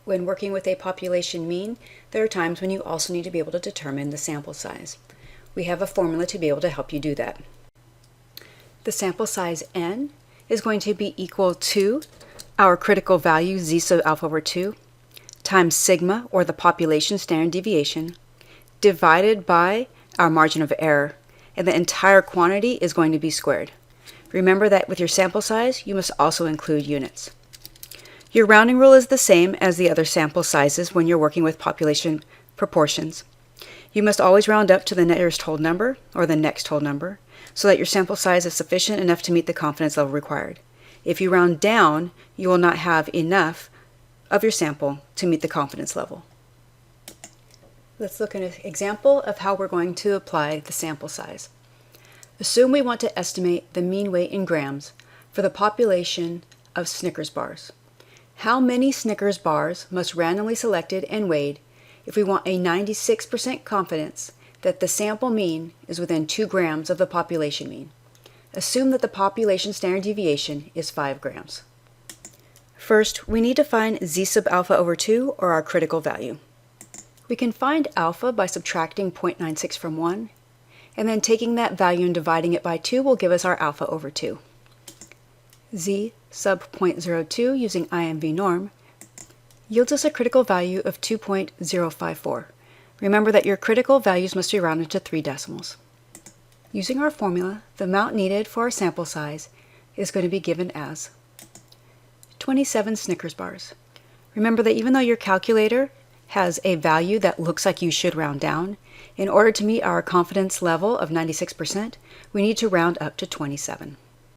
When working with a population mean, there are times when you also need to be able to determine the sample size. We have a formula to be able to help you do that. The sample size n is going to be equal to our critical value z sub alpha over 2 times sigma, or the population standard deviation, divided by our margin of error, and the entire quantity is going to be squared. Remember that with your sample size, you must also include units. Your rounding rule is the same as the other sample sizes when you're working with population proportions. You must always round up to the nearest whole number, or the next whole number, so that your sample size is sufficient enough to meet the confidence level required. If you round down, you will not have enough of your sample to meet the confidence level. Let's look at an example of how we're going to apply the sample size. Assume we want to estimate the mean weight in grams for the population of Snickers bars. How many Snickers bars must randomly selected and weighed if we want a 96% confidence that the sample mean is within 2 grams of the population mean? Assume that the population standard deviation is 5 grams. First, we need to find z sub alpha over 2, or our critical value. We can find alpha by subtracting 0.96 from 1, and then taking that value and dividing it by 2 will give us our alpha over 2. Z sub 0.02 using IMV norm yields us a critical value of 2.054. Remember that your critical values must be rounded to 3 decimals. Using our formula, the amount needed for our sample size is going to be given as 27 Snickers bars. Remember that even though your calculator has a value that looks like you should round down, in order to meet our confidence level of 96%, we need to round up to 27.